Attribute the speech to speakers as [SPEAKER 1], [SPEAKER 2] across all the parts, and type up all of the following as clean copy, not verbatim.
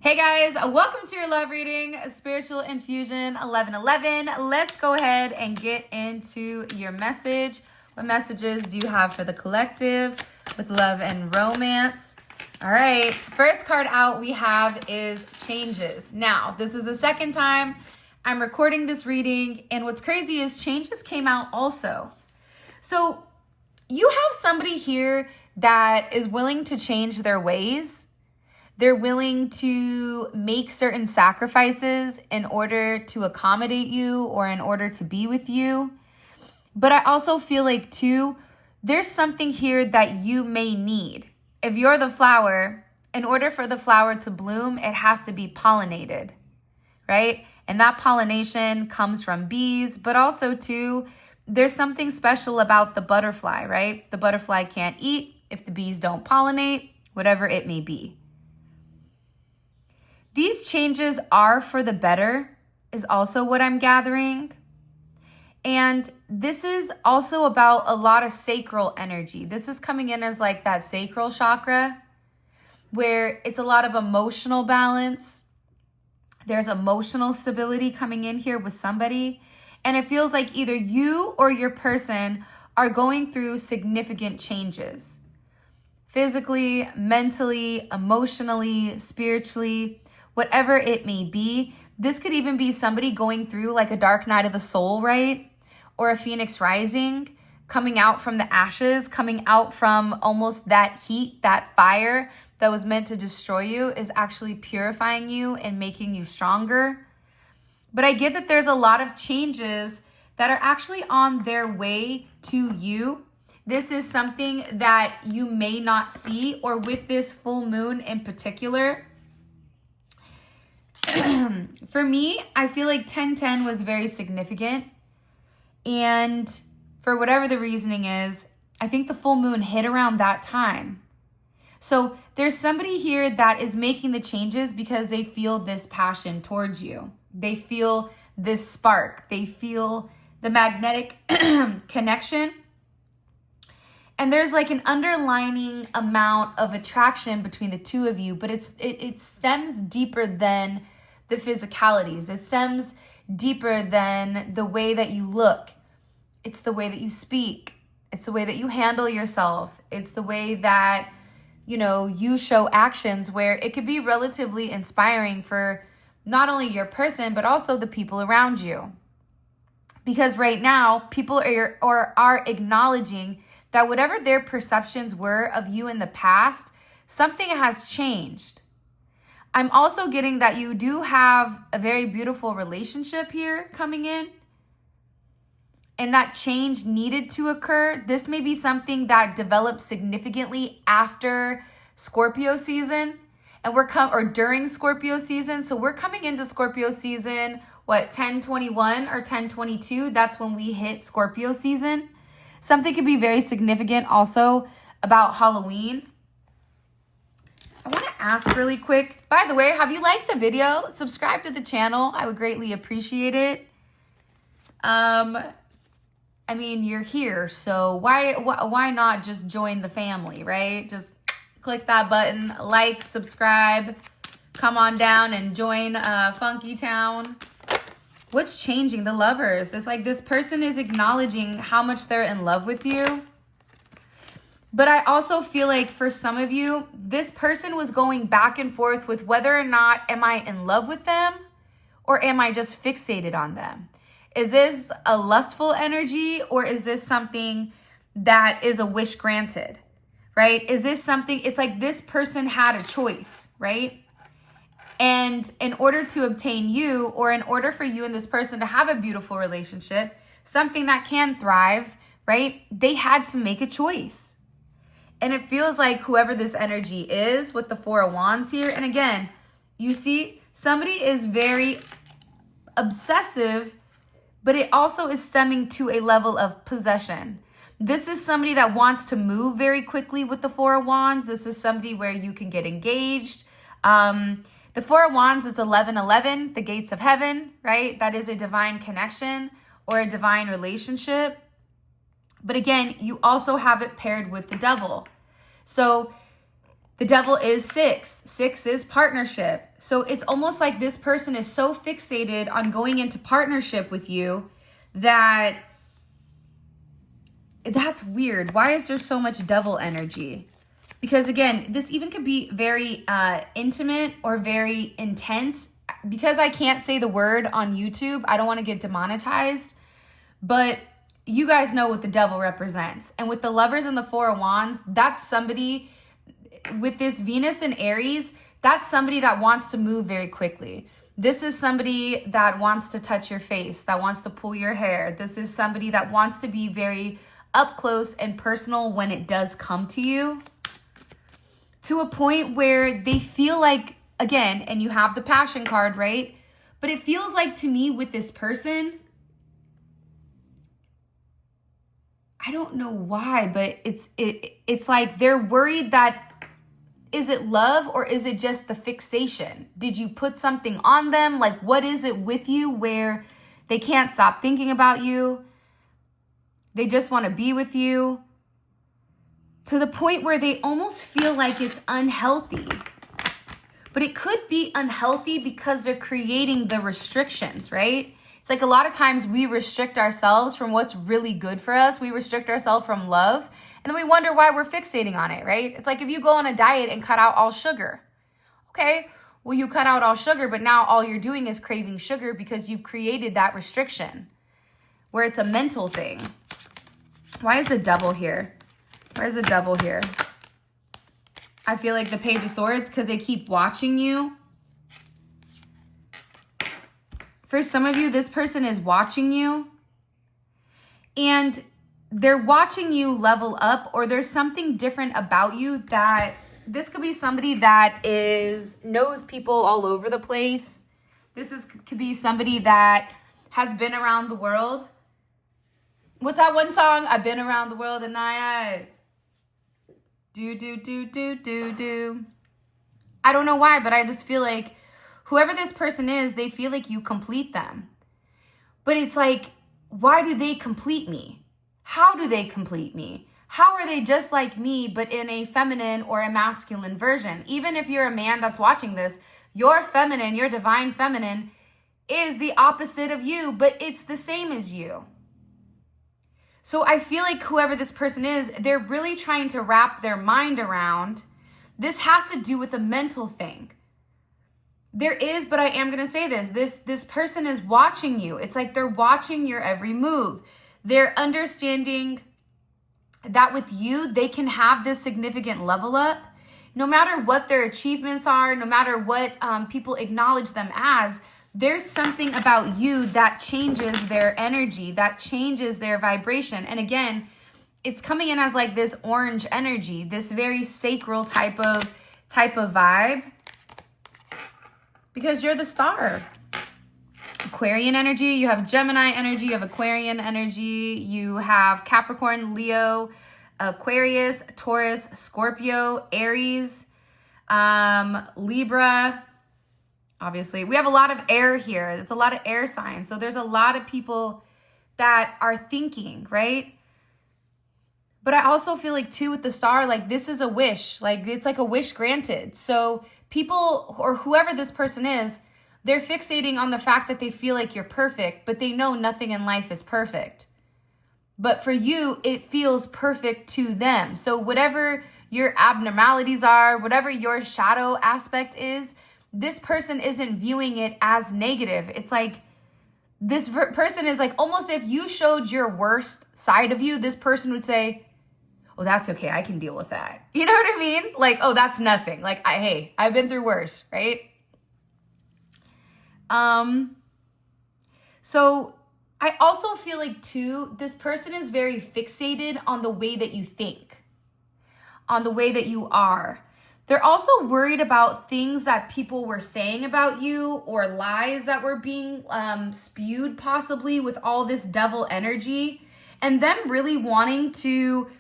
[SPEAKER 1] Hey guys, welcome to your love reading, Spiritual Infusion 1111. Let's go ahead and get into your message. What messages do you have for the collective with love and romance? All right, first card out we have is changes. Now, this is the second time I'm recording this reading, and what's crazy is changes came out also. So you have somebody here that is willing to change their ways. They're willing to make certain sacrifices in order to accommodate you or in order to be with you. But I also feel like, too, there's something here that you may need. If you're the flower, in order for the flower to bloom, it has to be pollinated, right? And that pollination comes from bees, but also, too, there's something special about the butterfly, right? The butterfly can't eat if the bees don't pollinate, whatever it may be. These changes are for the better, is also what I'm gathering. And this is also about a lot of sacral energy. This is coming in as like that sacral chakra, where it's a lot of emotional balance. There's emotional stability coming in here with somebody. And it feels like either you or your person are going through significant changes. Physically, mentally, emotionally, spiritually, whatever it may be. This could even be somebody going through like a dark night of the soul, right? Or a phoenix rising, coming out from the ashes, coming out from almost that heat, that fire that was meant to destroy you is actually purifying you and making you stronger. But I get that there's a lot of changes that are actually on their way to you. This is something that you may not see, or with this full moon in particular. For me, I feel like 10-10 was very significant. And for whatever the reasoning is, I think the full moon hit around that time. So there's somebody here that is making the changes because they feel this passion towards you. They feel this spark. They feel the magnetic connection. And there's like an underlining amount of attraction between the two of you, but it stems deeper than the physicalities. It stems deeper than the way that you look. It's the way that you speak. It's the way that you handle yourself. It's the way that, you show actions, where it could be relatively inspiring for not only your person, but also the people around you. Because right now, people are acknowledging that whatever their perceptions were of you in the past, something has changed. I'm also getting that you do have a very beautiful relationship here coming in. And that change needed to occur. This may be something that developed significantly after Scorpio season. And or during Scorpio season. So we're coming into Scorpio season, 10/21 or 10/22? That's when we hit Scorpio season. Something could be very significant also about Halloween. I want to ask really quick, by the way, have you liked the video? Subscribe to the channel. I would greatly appreciate it. You're here, so why not just join the family, right? Just click that button, like, subscribe, come on down and join Funky Town. What's changing? The lovers. It's like this person is acknowledging how much they're in love with you. But I also feel like for some of you, this person was going back and forth with whether or not am I in love with them or am I just fixated on them? Is this a lustful energy, or is this something that is a wish granted, right? Is this something, it's like this person had a choice, right? And in order to obtain you, or in order for you and this person to have a beautiful relationship, something that can thrive, right? They had to make a choice. And it feels like whoever this energy is with the Four of Wands here, and again, you see somebody is very obsessive, but it also is stemming to a level of possession. This is somebody that wants to move very quickly with the Four of Wands. This is somebody where you can get engaged. The Four of Wands is 1111, the gates of heaven, right? That is a divine connection or a divine relationship. But again, you also have it paired with the devil. So The devil is 6. 6 is partnership. So it's almost like this person is so fixated on going into partnership with you that that's weird. Why is there so much devil energy? Because again, this even could be very intimate or very intense. Because I can't say the word on YouTube, I don't want to get demonetized. But you guys know what the devil represents. And with the Lovers and the Four of Wands, that's somebody, with this Venus and Aries, that's somebody that wants to move very quickly. This is somebody that wants to touch your face, that wants to pull your hair. This is somebody that wants to be very up close and personal when it does come to you, to a point where they feel like, again, and you have the Passion card, right? But it feels like to me with this person, I don't know why, but it's like they're worried that, is it love or is it just the fixation? Did you put something on them? Like, what is it with you where they can't stop thinking about you? They just want to be with you, to the point where they almost feel like it's unhealthy. But it could be unhealthy because they're creating the restrictions, right? It's like a lot of times we restrict ourselves from what's really good for us. We restrict ourselves from love. And then we wonder why we're fixating on it, right? It's like if you go on a diet and cut out all sugar. Okay, well, you cut out all sugar, but now all you're doing is craving sugar because you've created that restriction where it's a mental thing. Why is the devil here? Why is the devil here? I feel like the Page of Swords because they keep watching you. For some of you, this person is watching you. And they're watching you level up, or there's something different about you that this could be somebody that knows people all over the place. Could be somebody that has been around the world. What's that one song? I've been around the world and I do. I don't know why, but I just feel like whoever this person is, they feel like you complete them. But it's like, why do they complete me? How do they complete me? How are they just like me, but in a feminine or a masculine version? Even if you're a man that's watching this, your feminine, your divine feminine is the opposite of you, but it's the same as you. So I feel like whoever this person is, they're really trying to wrap their mind around. This has to do with a mental thing. There is, but I am going to say this person is watching you. It's like they're watching your every move. They're understanding that with you, they can have this significant level up. No matter what their achievements are, no matter what people acknowledge them as, there's something about you that changes their energy, that changes their vibration. And again, it's coming in as like this orange energy, this very sacral type of vibe, because you're the star. Aquarian energy, you have Gemini energy, you have Aquarian energy, you have Capricorn, Leo, Aquarius, Taurus, Scorpio, Aries, Libra. Obviously, we have a lot of air here. It's a lot of air signs. So there's a lot of people that are thinking, right? But I also feel like too with the star, like this is a wish, like it's like a wish granted. So people, or whoever this person is, they're fixating on the fact that they feel like you're perfect, but they know nothing in life is perfect. But for you, it feels perfect to them. So whatever your abnormalities are, whatever your shadow aspect is, this person isn't viewing it as negative. It's like this person is like, almost if you showed your worst side of you, this person would say, oh, that's okay. I can deal with that. You know what I mean? Like, oh, that's nothing. Like, hey, I've been through worse, right? So I also feel like too, this person is very fixated on the way that you think, on the way that you are. They're also worried about things that people were saying about you, or lies that were being spewed possibly with all this devil energy, and them really wanting to,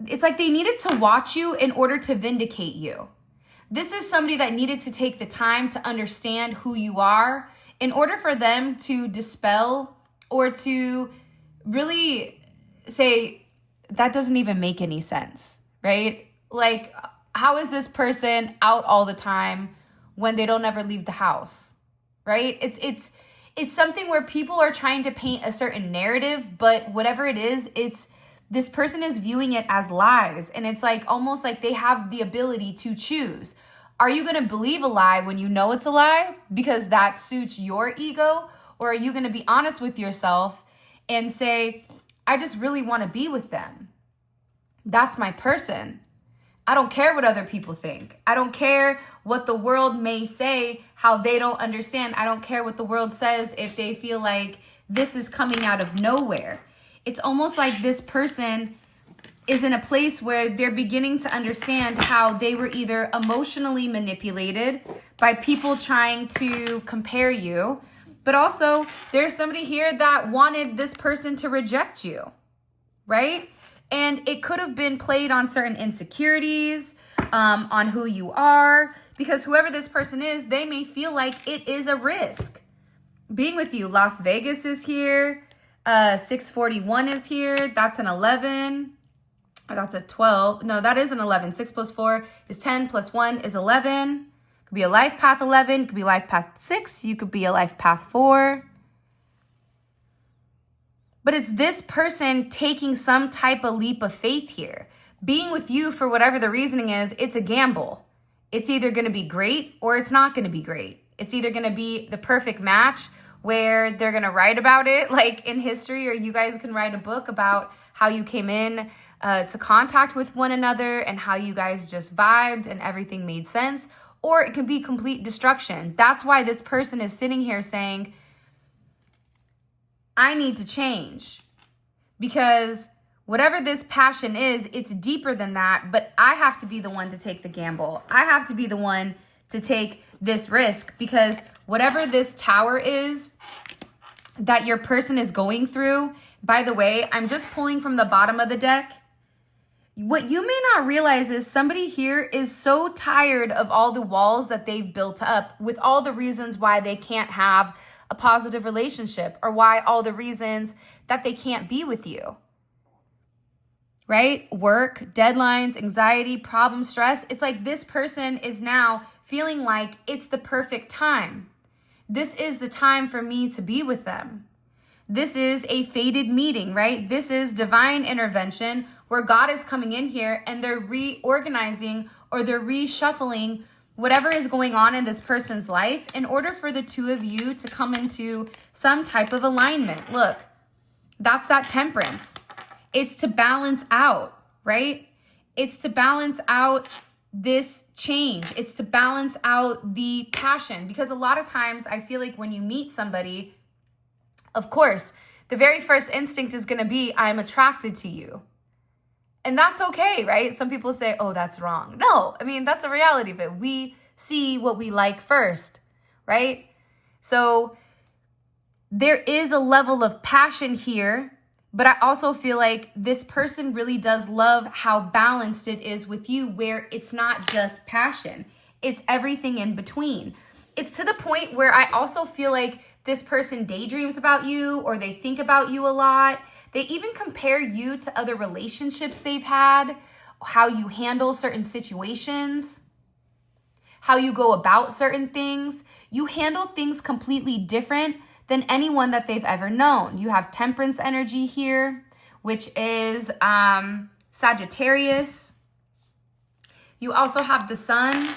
[SPEAKER 1] it's like they needed to watch you in order to vindicate you. This is somebody that needed to take the time to understand who you are in order for them to dispel or to really say, that doesn't even make any sense, right? Like, how is this person out all the time when they don't ever leave the house, right? It's something where people are trying to paint a certain narrative, but whatever it is, it's this person is viewing it as lies. And it's like almost like they have the ability to choose. Are you going to believe a lie when you know it's a lie because that suits your ego? Or are you going to be honest with yourself and say, I just really want to be with them. That's my person. I don't care what other people think. I don't care what the world may say, how they don't understand. I don't care what the world says if they feel like this is coming out of nowhere. It's almost like this person is in a place where they're beginning to understand how they were either emotionally manipulated by people trying to compare you, but also there's somebody here that wanted this person to reject you, right? And it could have been played on certain insecurities, on who you are, because whoever this person is, they may feel like it is a risk being with you. Las Vegas is here. 641 is here. That's an 11. That's a 12. No, that is an 11. 6 plus 4 is 10 plus 1 is 11. Could be a life path 11. Could be life path 6. You could be a life path 4. But it's this person taking some type of leap of faith here. Being with you for whatever the reasoning is, it's a gamble. It's either going to be great or it's not going to be great. It's either going to be the perfect match where they're going to write about it like in history, or you guys can write a book about how you came in to contact with one another and how you guys just vibed and everything made sense. Or it can be complete destruction. That's why this person is sitting here saying, I need to change, because whatever this passion is, it's deeper than that, but I have to be the one to take the gamble. I have to be the one to take this risk, because whatever this tower is that your person is going through, by the way, I'm just pulling from the bottom of the deck. What you may not realize is somebody here is so tired of all the walls that they've built up with all the reasons why they can't have a positive relationship, or why all the reasons that they can't be with you, right? Work, deadlines, anxiety, problem, stress. It's like this person is now feeling like it's the perfect time. This is the time for me to be with them. This is a fated meeting, right? This is divine intervention where God is coming in here and they're reorganizing or they're reshuffling whatever is going on in this person's life in order for the two of you to come into some type of alignment. Look, that's that temperance. It's to balance out, right? It's to balance out this change. It's to balance out the passion, because a lot of times I feel like when you meet somebody, of course, the very first instinct is going to be, I'm attracted to you. And that's okay, right? Some people say, oh, that's wrong. No, I mean, that's the reality of it. We see what we like first, right? So there is a level of passion here, but I also feel like this person really does love how balanced it is with you, where it's not just passion. It's everything in between. It's to the point where I also feel like this person daydreams about you, or they think about you a lot. They even compare you to other relationships they've had, how you handle certain situations, how you go about certain things. You handle things completely different than anyone that they've ever known. You have temperance energy here, which is Sagittarius. You also have the sun,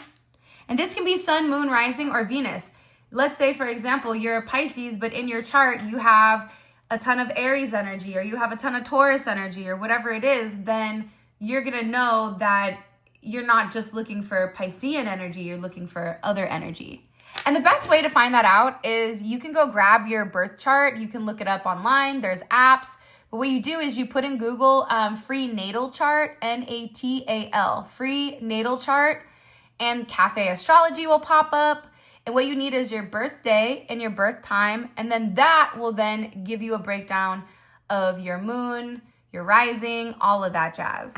[SPEAKER 1] and this can be sun, moon, rising, or Venus. Let's say, for example, you're a Pisces, but in your chart, you have a ton of Aries energy, or you have a ton of Taurus energy, or whatever it is, then you're going to know that you're not just looking for Piscean energy, you're looking for other energy. And the best way to find that out is you can go grab your birth chart. You can look it up online. There's apps. But what you do is you put in Google free natal chart, Natal, free natal chart, and Cafe Astrology will pop up. And what you need is your birthday and your birth time. And then that will then give you a breakdown of your moon, your rising, all of that jazz.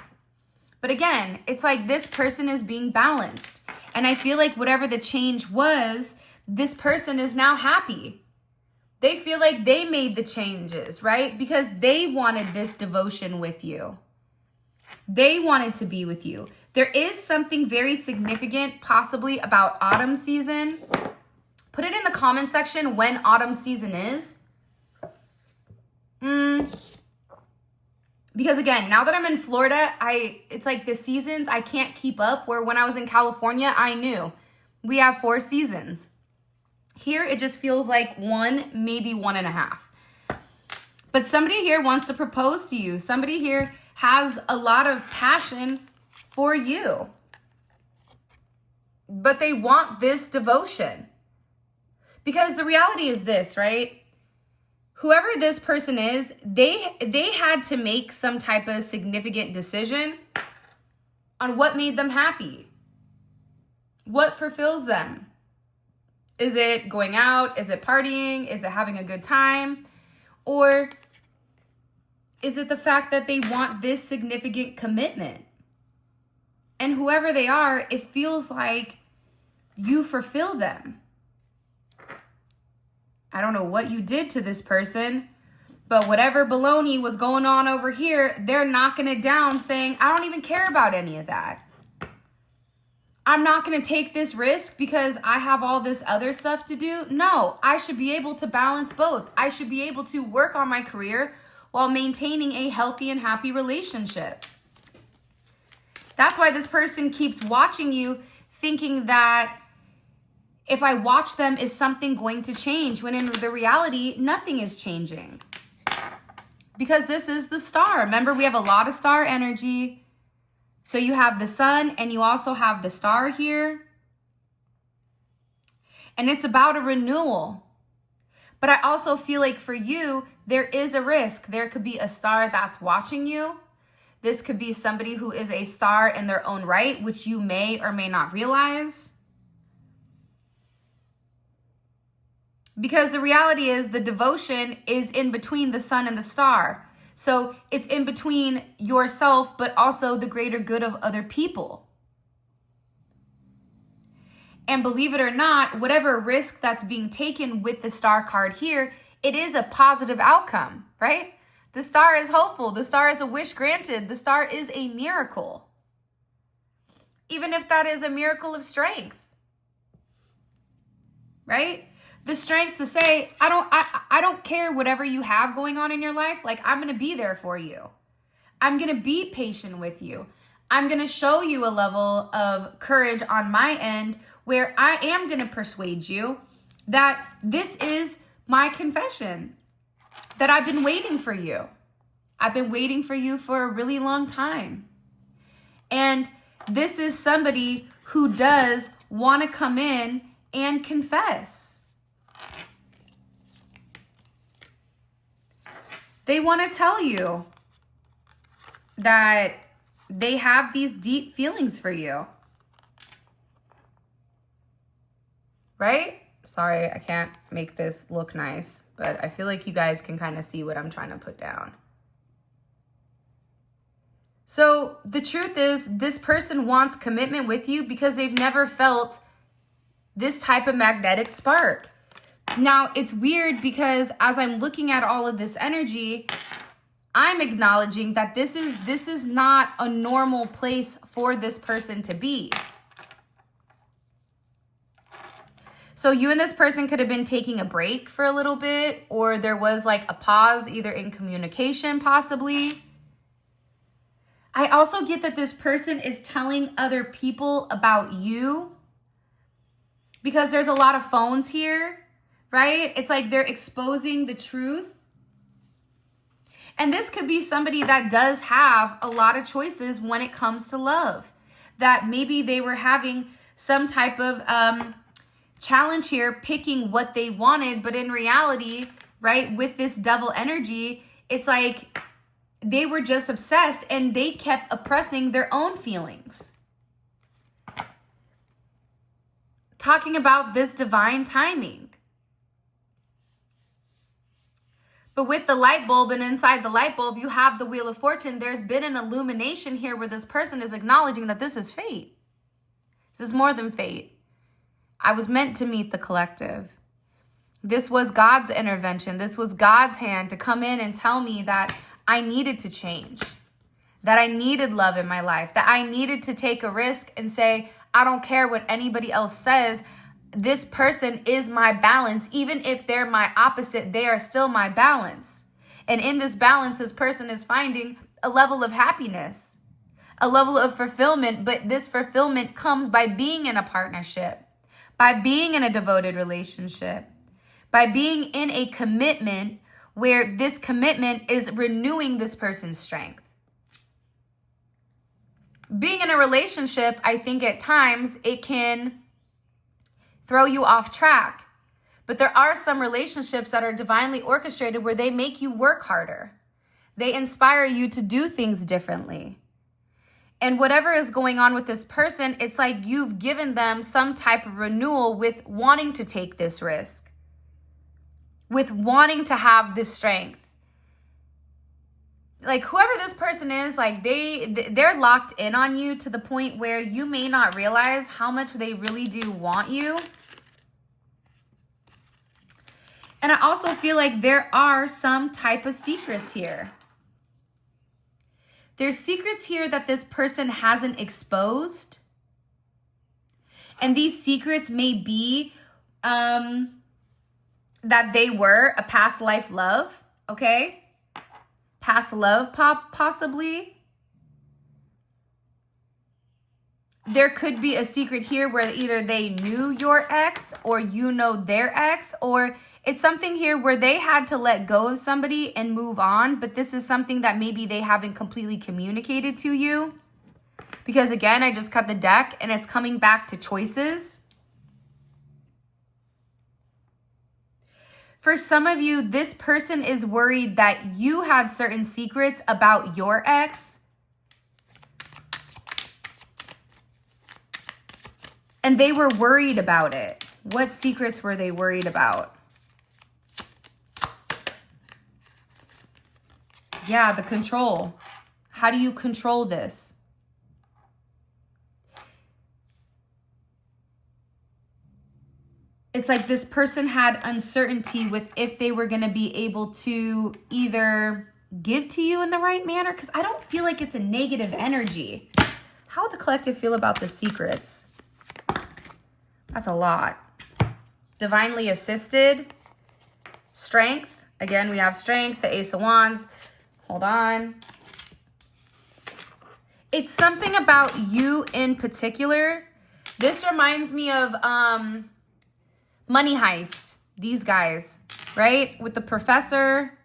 [SPEAKER 1] But again, it's like this person is being balanced. And I feel like whatever the change was, this person is now happy. They feel like they made the changes, right? Because they wanted this devotion with you. They wanted to be with you. There is something very significant possibly about autumn season. Put it in the comment section when autumn season is. Because again, now that I'm in Florida, it's like the seasons I can't keep up, where when I was in California, I knew we have 4 seasons. Here, it just feels like 1, maybe 1.5. But somebody here wants to propose to you. Somebody here has a lot of passion for you. But they want this devotion. Because the reality is this, right? Whoever this person is, they had to make some type of significant decision on what made them happy. What fulfills them? Is it going out? Is it partying? Is it having a good time? Or is it the fact that they want this significant commitment? And whoever they are, it feels like you fulfill them. I don't know what you did to this person, but whatever baloney was going on over here, they're knocking it down saying, I don't even care about any of that. I'm not going to take this risk because I have all this other stuff to do. No, I should be able to balance both. I should be able to work on my career while maintaining a healthy and happy relationship. That's why this person keeps watching you, thinking that if I watch them, is something going to change? When in the reality, nothing is changing. Because this is the star. Remember, we have a lot of star energy. So you have the sun and you also have the star here. And it's about a renewal. But I also feel like for you, there is a risk. There could be a star that's watching you. This could be somebody who is a star in their own right, which you may or may not realize. Because the reality is the devotion is in between the sun and the star. So it's in between yourself, but also the greater good of other people. And believe it or not, whatever risk that's being taken with the star card here, it is a positive outcome, right? The star is hopeful. The star is a wish granted. The star is a miracle. Even if that is a miracle of strength, right? The strength to say, I don't care whatever you have going on in your life. Like, I'm going to be there for you. I'm going to be patient with you. I'm going to show you a level of courage on my end where I am going to persuade you that this is my confession, that I've been waiting for you. I've been waiting for you for a really long time. And this is somebody who does want to come in and confess. They want to tell you that they have these deep feelings for you. Right? Sorry, I can't make this look nice, but I feel like you guys can kind of see what I'm trying to put down. So the truth is, this person wants commitment with you because they've never felt this type of magnetic spark. Now, it's weird because as I'm looking at all of this energy, I'm acknowledging that this is not a normal place for this person to be. So you and this person could have been taking a break for a little bit, or there was like a pause either in communication possibly. I also get that this person is telling other people about you because there's a lot of phones here. Right? It's like they're exposing the truth. And this could be somebody that does have a lot of choices when it comes to love. That maybe they were having some type of challenge here, picking what they wanted. But in reality, right, with this devil energy, it's like they were just obsessed and they kept oppressing their own feelings. Talking about this divine timing. But with the light bulb and inside the light bulb, you have the Wheel of Fortune. There's been an illumination here where this person is acknowledging that this is fate. This is more than fate. I was meant to meet the collective. This was God's intervention. This was God's hand to come in and tell me that I needed to change, that I needed love in my life, that I needed to take a risk and say, I don't care what anybody else says. This person is my balance. Even if they're my opposite, they are still my balance. And in this balance, this person is finding a level of happiness, a level of fulfillment. But this fulfillment comes by being in a partnership, by being in a devoted relationship, by being in a commitment where this commitment is renewing this person's strength. Being in a relationship, I think at times it can throw you off track. But there are some relationships that are divinely orchestrated where they make you work harder. They inspire you to do things differently. And whatever is going on with this person, it's like you've given them some type of renewal with wanting to take this risk, with wanting to have this strength. Like whoever this person is, like they're locked in on you to the point where you may not realize how much they really do want you. And I also feel like there are some type of secrets here. There's secrets here that this person hasn't exposed. And these secrets may be that they were a past life love, okay? Past love possibly. There could be a secret here where either they knew your ex or you know their ex, or it's something here where they had to let go of somebody and move on, but this is something that maybe they haven't completely communicated to you. Because again, I just cut the deck and it's coming back to choices. For some of you, this person is worried that you had certain secrets about your ex. And they were worried about it. What secrets were they worried about? Yeah, the control. How do you control this? It's like this person had uncertainty with if they were going to be able to either give to you in the right manner, because I don't feel like it's a negative energy. How would the collective feel about the secrets? That's a lot. Divinely assisted. Strength. Again, we have strength, the Ace of Wands. Hold on. It's something about you in particular. This reminds me of Money Heist. These guys, right? With the professor.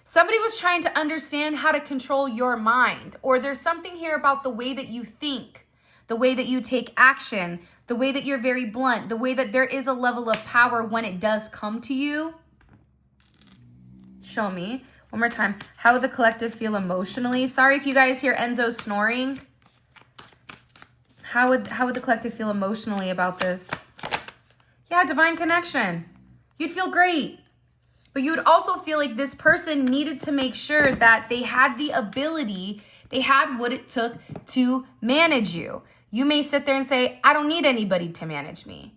[SPEAKER 1] Somebody was trying to understand how to control your mind. Or there's something here about the way that you think, the way that you take action, the way that you're very blunt, the way that there is a level of power when it does come to you. Show me. One more time. How would the collective feel emotionally? Sorry if you guys hear Enzo snoring. How would the collective feel emotionally about this? Yeah, divine connection. You'd feel great. But you would also feel like this person needed to make sure that they had the ability, they had what it took to manage you. You may sit there and say, I don't need anybody to manage me.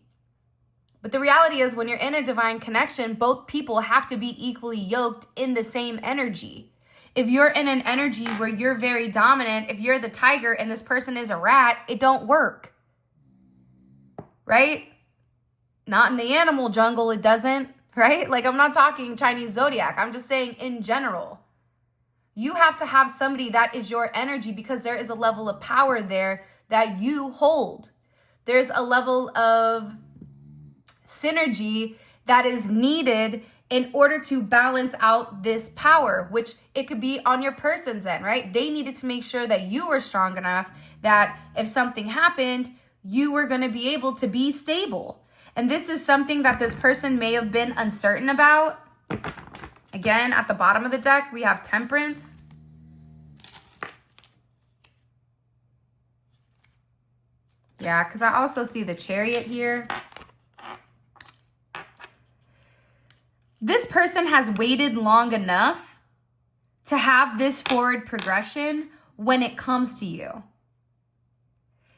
[SPEAKER 1] But the reality is when you're in a divine connection, both people have to be equally yoked in the same energy. If you're in an energy where you're very dominant, if you're the tiger and this person is a rat, it don't work. Right? Not in the animal jungle, it doesn't, right? Like I'm not talking Chinese zodiac. I'm just saying in general. You have to have somebody that is your energy because there is a level of power there that you hold. There's a level of synergy that is needed in order to balance out this power, which it could be on your person's end, right? They needed to make sure that you were strong enough that if something happened, you were going to be able to be stable. And this is something that this person may have been uncertain about. Again, at the bottom of the deck, we have Temperance. Yeah, because I also see the Chariot here. This person has waited long enough to have this forward progression when it comes to you.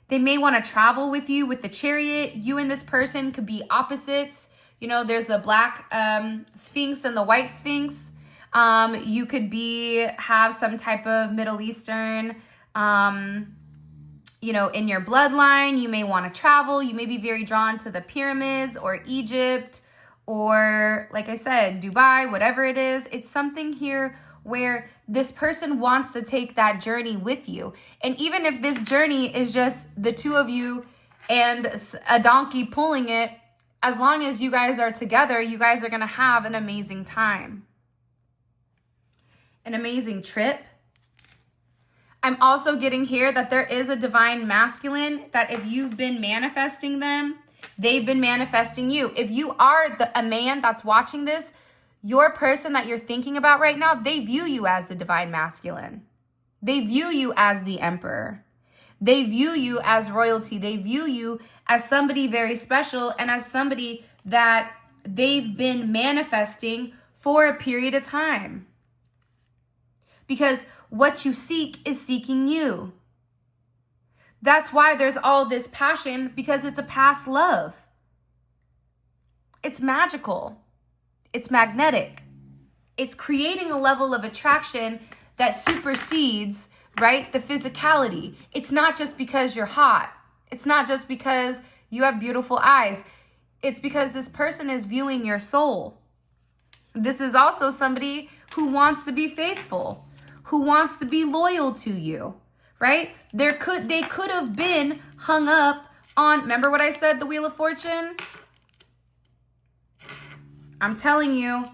[SPEAKER 1] They may want to travel with you with the Chariot. You and this person could be opposites. You know, there's a black Sphinx and the white Sphinx. You could have some type of Middle Eastern, in your bloodline. You may want to travel. You may be very drawn to the pyramids or Egypt or, like I said, Dubai, whatever it is. It's something here where this person wants to take that journey with you. And even if this journey is just the two of you and a donkey pulling it, as long as you guys are together, you guys are going to have an amazing time. An amazing trip. I'm also getting here that there is a divine masculine that if you've been manifesting them, they've been manifesting you. If you are a man that's watching this, your person that you're thinking about right now, they view you as the divine masculine. They view you as the emperor. They view you as royalty. They view you as somebody very special and as somebody that they've been manifesting for a period of time. Because what you seek is seeking you. That's why there's all this passion, because it's a past love. It's magical. It's magnetic. It's creating a level of attraction that supersedes, right, the physicality. It's not just because you're hot. It's not just because you have beautiful eyes. It's because this person is viewing your soul. This is also somebody who wants to be faithful, who wants to be loyal to you, right? They could have been hung up on, remember what I said, the Wheel of Fortune? I'm telling you,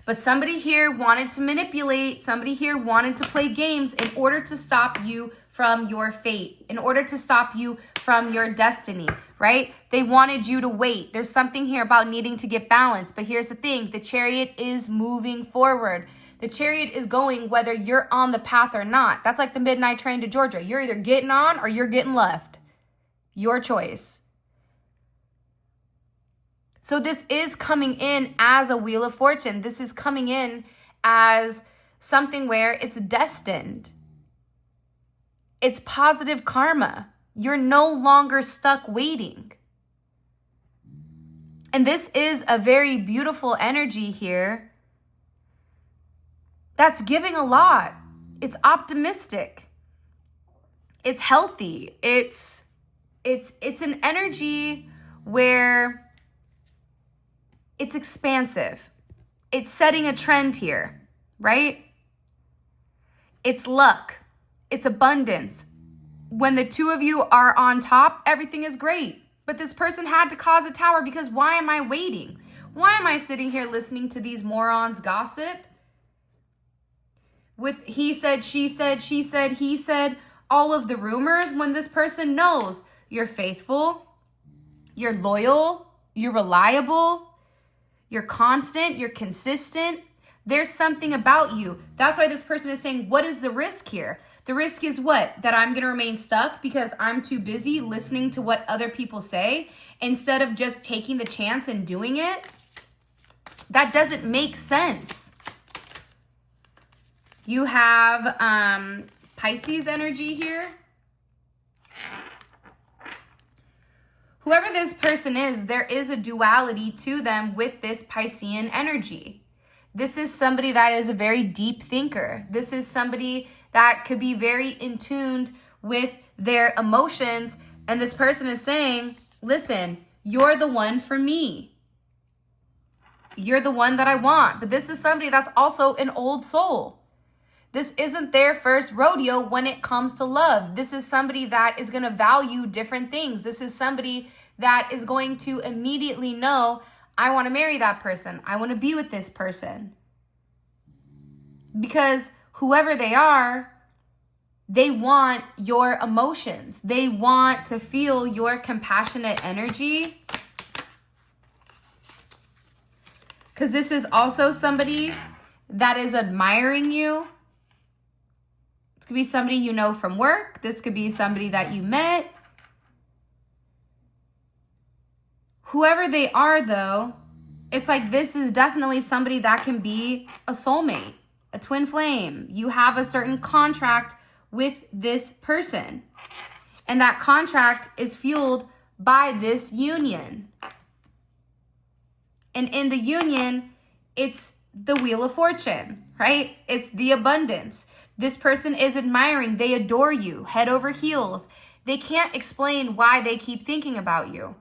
[SPEAKER 1] but somebody here wanted to manipulate, somebody here wanted to play games in order to stop you from your fate, in order to stop you from your destiny, right? They wanted you to wait. There's something here about needing to get balanced, but here's the thing, the Chariot is moving forward. The Chariot is going whether you're on the path or not. That's like the midnight train to Georgia. You're either getting on or you're getting left. Your choice. So this is coming in as a Wheel of Fortune. This is coming in as something where it's destined. It's positive karma. You're no longer stuck waiting. And this is a very beautiful energy here that's giving a lot. It's optimistic. It's healthy. It's an energy where it's expansive. It's setting a trend here, right? It's luck. It's abundance. When the two of you are on top, everything is great. But this person had to cause a tower because why am I waiting? Why am I sitting here listening to these morons gossip? With he said, she said, she said, he said, all of the rumors, when this person knows you're faithful, you're loyal, you're reliable, you're constant, you're consistent. There's something about you. That's why this person is saying, what is the risk here? The risk is what? That I'm going to remain stuck because I'm too busy listening to what other people say instead of just taking the chance and doing it? That doesn't make sense. You have Pisces energy here. Whoever this person is, there is a duality to them with this Piscean energy. This is somebody that is a very deep thinker. This is somebody that could be very in tune with their emotions. And this person is saying, listen, you're the one for me. You're the one that I want. But this is somebody that's also an old soul. This isn't their first rodeo when it comes to love. This is somebody that is going to value different things. This is somebody that is going to immediately know, I want to marry that person. I want to be with this person. Because whoever they are, they want your emotions. They want to feel your compassionate energy. Because this is also somebody that is admiring you. This could be somebody you know from work. This could be somebody that you met. Whoever they are, though, it's like this is definitely somebody that can be a soulmate, a twin flame. You have a certain contract with this person. And that contract is fueled by this union. And in the union, it's the Wheel of Fortune, right? It's the abundance. This person is admiring. They adore you, head over heels. They can't explain why they keep thinking about you.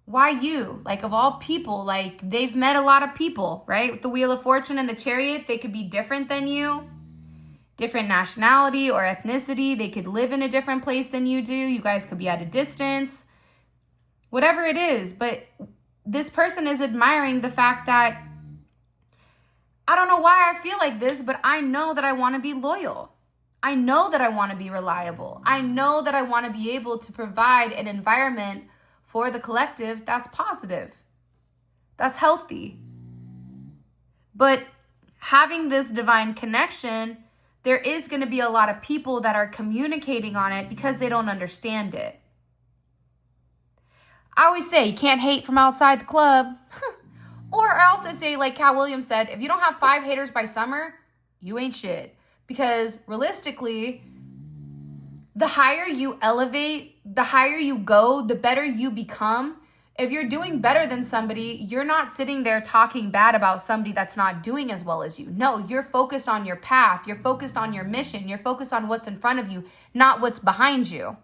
[SPEAKER 1] Why you? Like, of all people, like, they've met a lot of people, right? With the Wheel of Fortune and the Chariot, they could be different than you, different nationality or ethnicity. They could live in a different place than you do. You guys could be at a distance, whatever it is. But this person is admiring the fact that, I don't know why I feel like this, but I know that I want to be loyal. I know that I want to be reliable. I know that I want to be able to provide an environment for the collective that's positive, that's healthy. But having this divine connection, there is going to be a lot of people that are communicating on it because they don't understand it. I always say, you can't hate from outside the club. Or I also say, like Cat Williams said, if you don't have 5 haters by summer, you ain't shit. Because realistically, the higher you elevate, the higher you go, the better you become. If you're doing better than somebody, you're not sitting there talking bad about somebody that's not doing as well as you. No, you're focused on your path. You're focused on your mission. You're focused on what's in front of you, not what's behind you.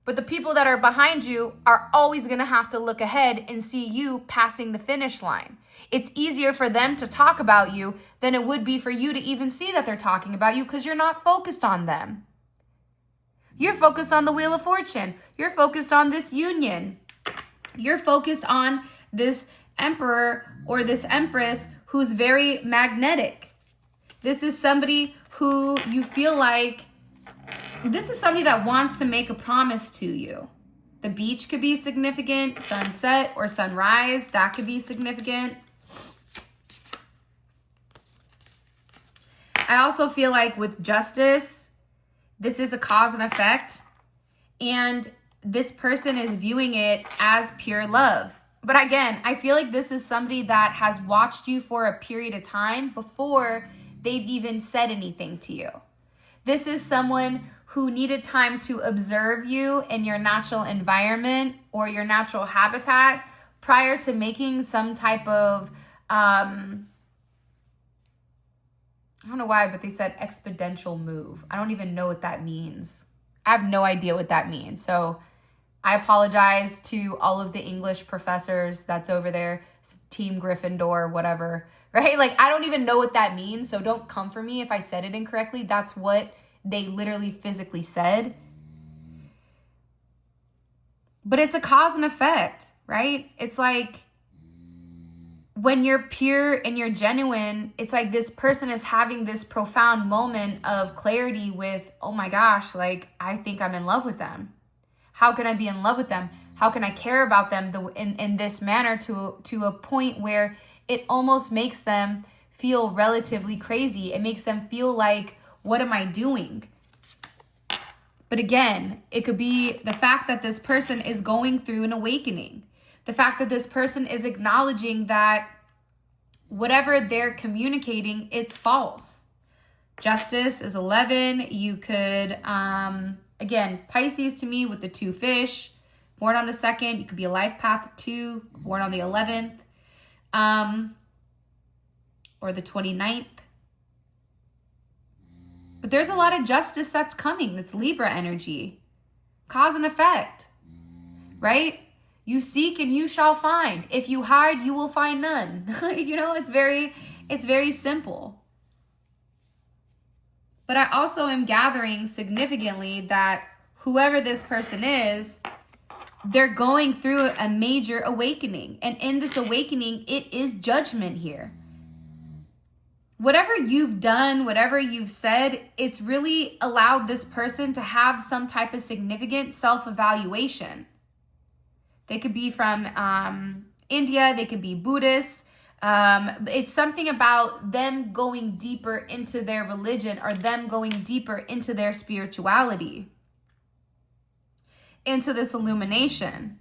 [SPEAKER 1] But the people that are behind you are always going to have to look ahead and see you passing the finish line. It's easier for them to talk about you than it would be for you to even see that they're talking about you because you're not focused on them. You're focused on the Wheel of Fortune. You're focused on this union. You're focused on this emperor or this empress who's very magnetic. This is somebody who you feel like, this is somebody that wants to make a promise to you. The beach could be significant, sunset or sunrise, that could be significant. I also feel like with justice, this is a cause and effect, and this person is viewing it as pure love. But again, I feel like this is somebody that has watched you for a period of time before they've even said anything to you. This is someone who needed time to observe you in your natural environment or your natural habitat prior to making some type of, I don't know why, but they said exponential move. I don't even know what that means. I have no idea what that means. So I apologize to all of the English professors that's over there, Team Gryffindor, whatever, right? Like, I don't even know what that means. So don't come for me if I said it incorrectly. That's what they literally physically said. But it's a cause and effect, right? It's like when you're pure and you're genuine, it's like this person is having this profound moment of clarity with, oh my gosh, like, I think I'm in love with them. How can I be in love with them? How can I care about them in this manner to a point where it almost makes them feel relatively crazy? It makes them feel like, what am I doing? But again, it could be the fact that this person is going through an awakening. The fact that this person is acknowledging that whatever they're communicating, it's false. Justice is 11. You could, again, Pisces to me with the 2 fish. Born on the 2nd, you could be a life path 2. Born on the 11th. Or the 29th. But there's a lot of justice that's coming. It's Libra energy. Cause and effect. Right? You seek and you shall find. If you hide, you will find none. You know, it's very simple. But I also am gathering significantly that whoever this person is, they're going through a major awakening. And in this awakening, it is judgment here. Whatever you've done, whatever you've said, it's really allowed this person to have some type of significant self-evaluation. They could be from India, they could be Buddhists. It's something about them going deeper into their religion or them going deeper into their spirituality, into this illumination.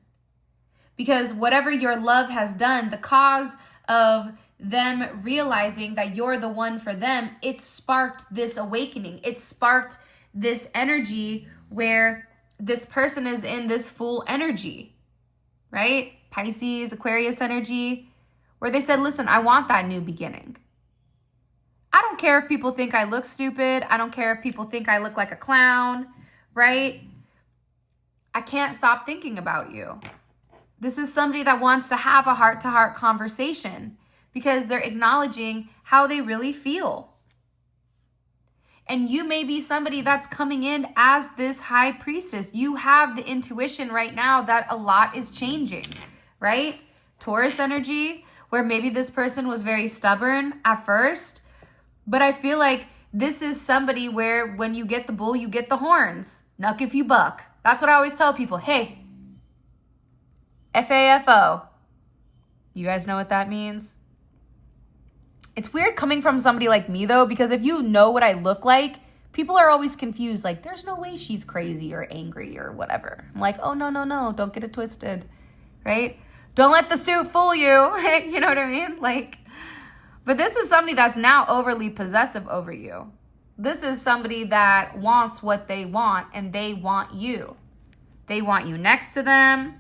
[SPEAKER 1] Because whatever your love has done, the cause of them realizing that you're the one for them, it sparked this awakening. It sparked this energy where this person is in this full energy, right? Pisces, Aquarius energy, where they said, listen, I want that new beginning. I don't care if people think I look stupid. I don't care if people think I look like a clown, right? I can't stop thinking about you. This is somebody that wants to have a heart-to-heart conversation because they're acknowledging how they really feel. And you may be somebody that's coming in as this high priestess. You have the intuition right now that a lot is changing, right? Taurus energy, where maybe this person was very stubborn at first, but I feel like this is somebody where when you get the bull, you get the horns. Nuck if you buck. That's what I always tell people. Hey, FAFO. You guys know what that means? It's weird coming from somebody like me, though, because if you know what I look like, people are always confused. Like, there's no way she's crazy or angry or whatever. I'm like, oh, no. Don't get it twisted, right? Don't let the suit fool you. You know what I mean? Like, but this is somebody that's now overly possessive over you. This is somebody that wants what they want, and they want you. They want you next to them.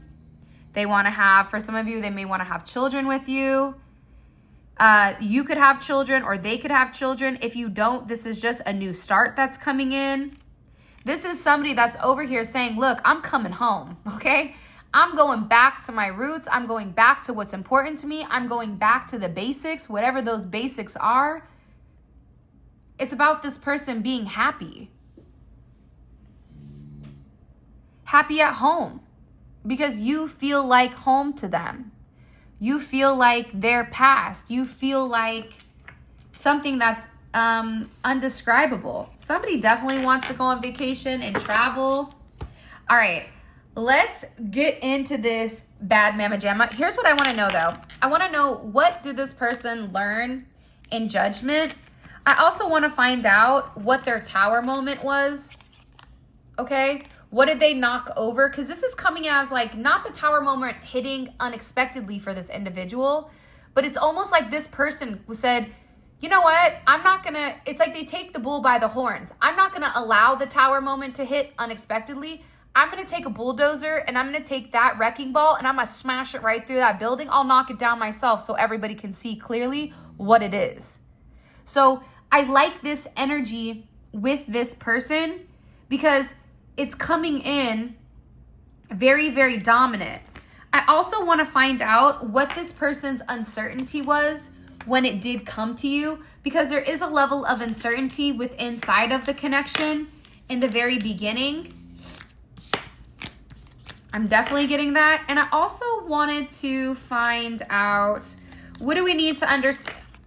[SPEAKER 1] They want to have, for some of you, they may want to have children with you. You could have children or they could have children. If you don't, this is just a new start that's coming in. This is somebody that's over here saying, look, I'm coming home, okay? I'm going back to my roots. I'm going back to what's important to me. I'm going back to the basics, whatever those basics are. It's about this person being happy. Happy at home because you feel like home to them. You feel like their past. You feel like something that's undescribable. Somebody definitely wants to go on vacation and travel. All right, let's get into this bad mama jamma. Here's what I want to know, though. I want to know, what did this person learn in judgment? I also want to find out what their tower moment was. Okay? What did they knock over? Because this is coming as like not the tower moment hitting unexpectedly for this individual, but it's almost like this person said, you know what? I'm not going to, it's like they take the bull by the horns. I'm not going to allow the tower moment to hit unexpectedly. I'm going to take a bulldozer and I'm going to take that wrecking ball and I'm going to smash it right through that building. I'll knock it down myself so everybody can see clearly what it is. So I like this energy with this person because it's coming in very, very dominant. I also want to find out what this person's uncertainty was when it did come to you, because there is a level of uncertainty with inside of the connection in the very beginning. I'm definitely getting that. And I also wanted to find out, what do we need to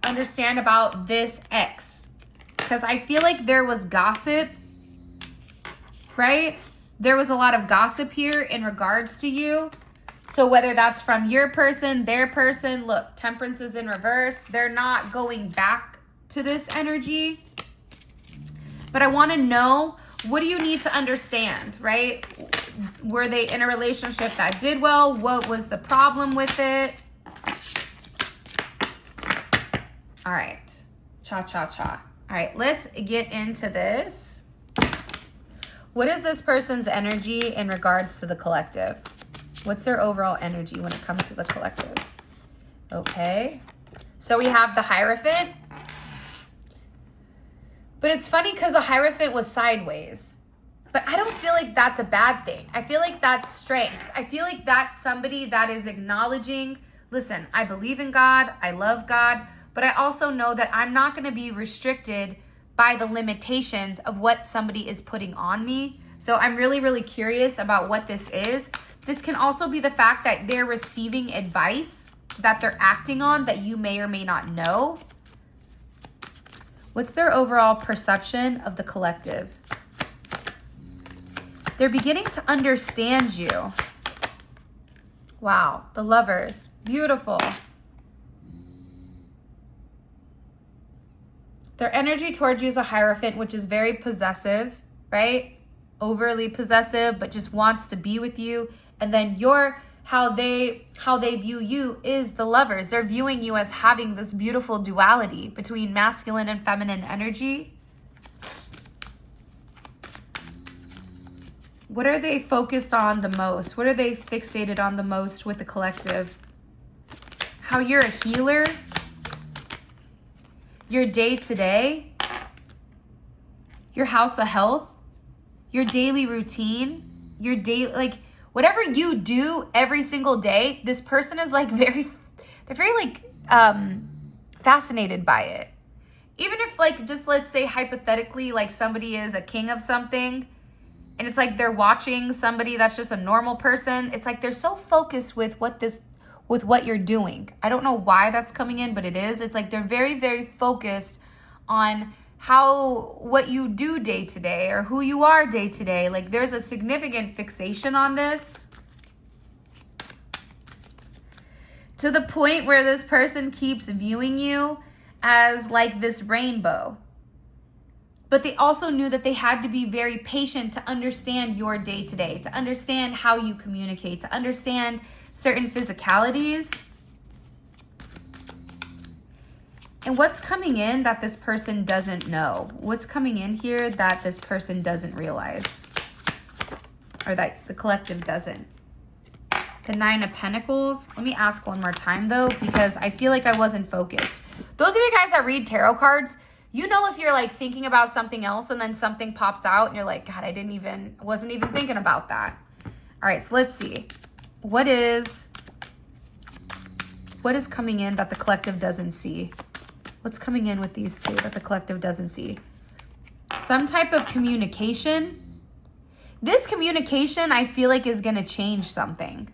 [SPEAKER 1] understand about this ex? Because I feel like there was gossip, right? There was a lot of gossip here in regards to you. So whether that's from your person, their person, look, Temperance is in reverse. They're not going back to this energy. But I want to know, what do you need to understand, right? Were they in a relationship that did well? What was the problem with it? All right. Cha-cha-cha. All right, let's get into this. What is this person's energy in regards to the collective? What's their overall energy when it comes to the collective? Okay. So we have the Hierophant. But it's funny because the Hierophant was sideways. But I don't feel like that's a bad thing. I feel like that's strength. I feel like that's somebody that is acknowledging, listen, I believe in God. I love God. But I also know that I'm not going to be restricted by the limitations of what somebody is putting on me. So I'm really, really curious about what this is. This can also be the fact that they're receiving advice that they're acting on that you may or may not know. What's their overall perception of the collective? They're beginning to understand you. Wow, the Lovers, beautiful. Their energy towards you is a Hierophant, which is very possessive, right? Overly possessive, but just wants to be with you. And then how they view you is the Lovers. They're viewing you as having this beautiful duality between masculine and feminine energy. What are they focused on the most? What are they fixated on the most with the collective? How you're a healer. your day today, your house of health, your daily routine, your day, like whatever you do every single day, this person is like they're very like fascinated by it. Even if like, just let's say hypothetically, like somebody is a king of something and it's like they're watching somebody that's just a normal person. It's like they're so focused with what you're doing. I don't know why that's coming in, but it is. It's like they're very, very focused on what you do day to day or who you are day to day. Like there's a significant fixation on this, to the point where this person keeps viewing you as like this rainbow. But they also knew that they had to be very patient to understand your day to day, to understand how you communicate, to understand certain physicalities. And what's coming in that this person doesn't know? What's coming in here that this person doesn't realize? Or that the collective doesn't? The Nine of Pentacles. Let me ask one more time though, because I feel like I wasn't focused. Those of you guys that read tarot cards, you know if you're like thinking about something else and then something pops out and you're like, God, wasn't even thinking about that. All right, so let's see. What is coming in that the collective doesn't see? What's coming in with these two that the collective doesn't see? Some type of communication. This communication, I feel like, is going to change something.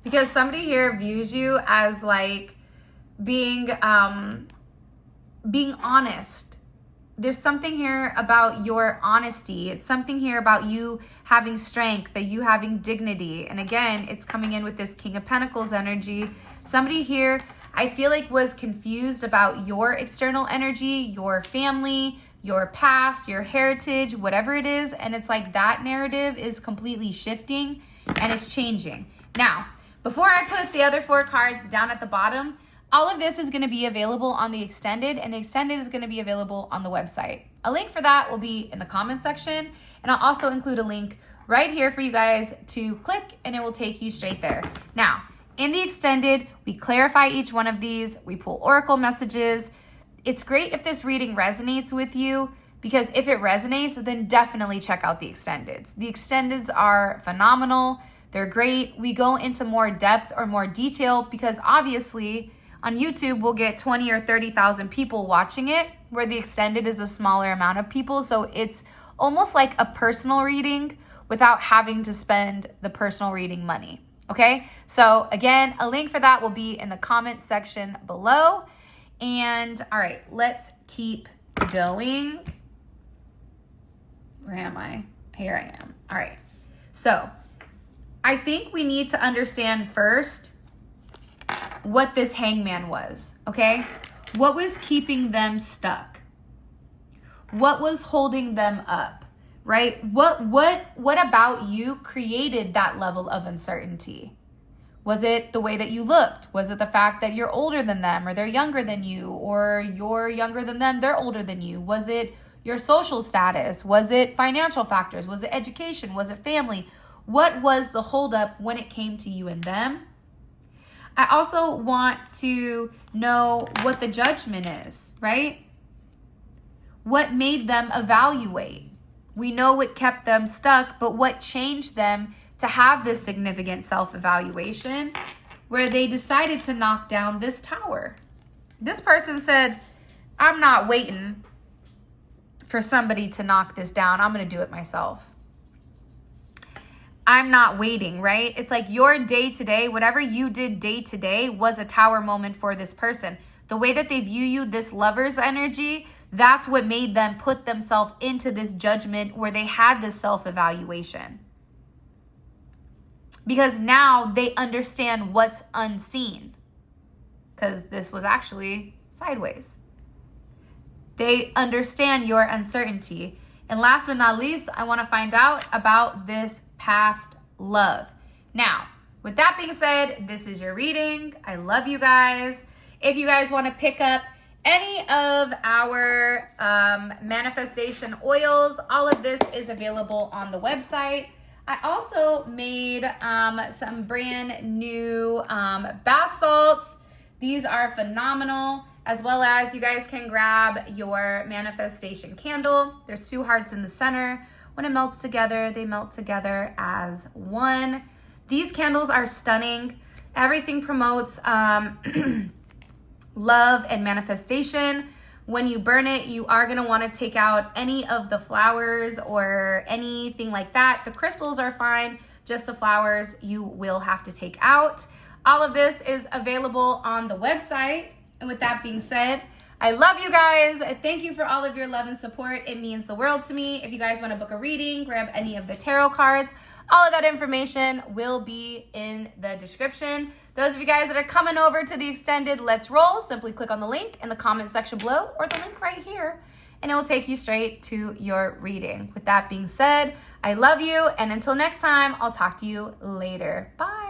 [SPEAKER 1] Because somebody here views you as like being honest. There's something here about your honesty. It's something here about you having strength, that you having dignity. And again, it's coming in with this King of Pentacles energy. Somebody here, I feel like, was confused about your external energy, your family, your past, your heritage, whatever it is. And it's like that narrative is completely shifting and it's changing. Now, before I put the other 4 cards down at the bottom, all of this is going to be available on the extended, and the extended is going to be available on the website. A link for that will be in the comment section, and I'll also include a link right here for you guys to click, and it will take you straight there. Now, in the extended, we clarify each one of these. We pull oracle messages. It's great if this reading resonates with you, because if it resonates, then definitely check out the extendeds. The extendeds are phenomenal. They're great. We go into more depth or more detail because obviously on YouTube, we'll get 20 or 30,000 people watching it, where the extended is a smaller amount of people. So it's almost like a personal reading without having to spend the personal reading money. Okay, so again, a link for that will be in the comment section below. And all right, let's keep going. Where am I? Here I am. All right, so I think we need to understand first what this hangman was, okay? What was keeping them stuck? What was holding them up, right? What about you created that level of uncertainty? Was it the way that you looked? Was it the fact that you're older than them, or they're younger than you, or you're younger than them, they're older than you? Was it your social status? Was it financial factors? Was it education? Was it family? What was the holdup when it came to you and them? I also want to know what the judgment is, right? What made them evaluate? We know what kept them stuck, but what changed them to have this significant self-evaluation where they decided to knock down this tower? This person said, I'm not waiting for somebody to knock this down. I'm going to do it myself. I'm not waiting, right? It's like your day to day, whatever you did day to day was a tower moment for this person. The way that they view you, this lover's energy, that's what made them put themselves into this judgment where they had this self-evaluation. Because now they understand what's unseen. Because this was actually sideways. They understand your uncertainty. And last but not least, I want to find out about this past love. Now, with that being said, this is your reading. I love you guys. If you guys want to pick up any of our manifestation oils, all of this is available on the website. I also made some brand new bath salts. These are phenomenal. as well as you guys can grab your manifestation candle. There's 2 hearts in the center. When it melts together, they melt together as one. These candles are stunning. Everything promotes love and manifestation. When you burn it, you are going to want to take out any of the flowers or anything like that. The crystals are fine, just the flowers you will have to take out. All of this is available on the website. And with that being said, I love you guys. Thank you for all of your love and support. It means the world to me. If you guys want to book a reading, grab any of the tarot cards. All of that information will be in the description. Those of you guys that are coming over to the extended Let's Roll, simply click on the link in the comment section below or the link right here, and it will take you straight to your reading. With that being said, I love you, and until next time, I'll talk to you later. Bye.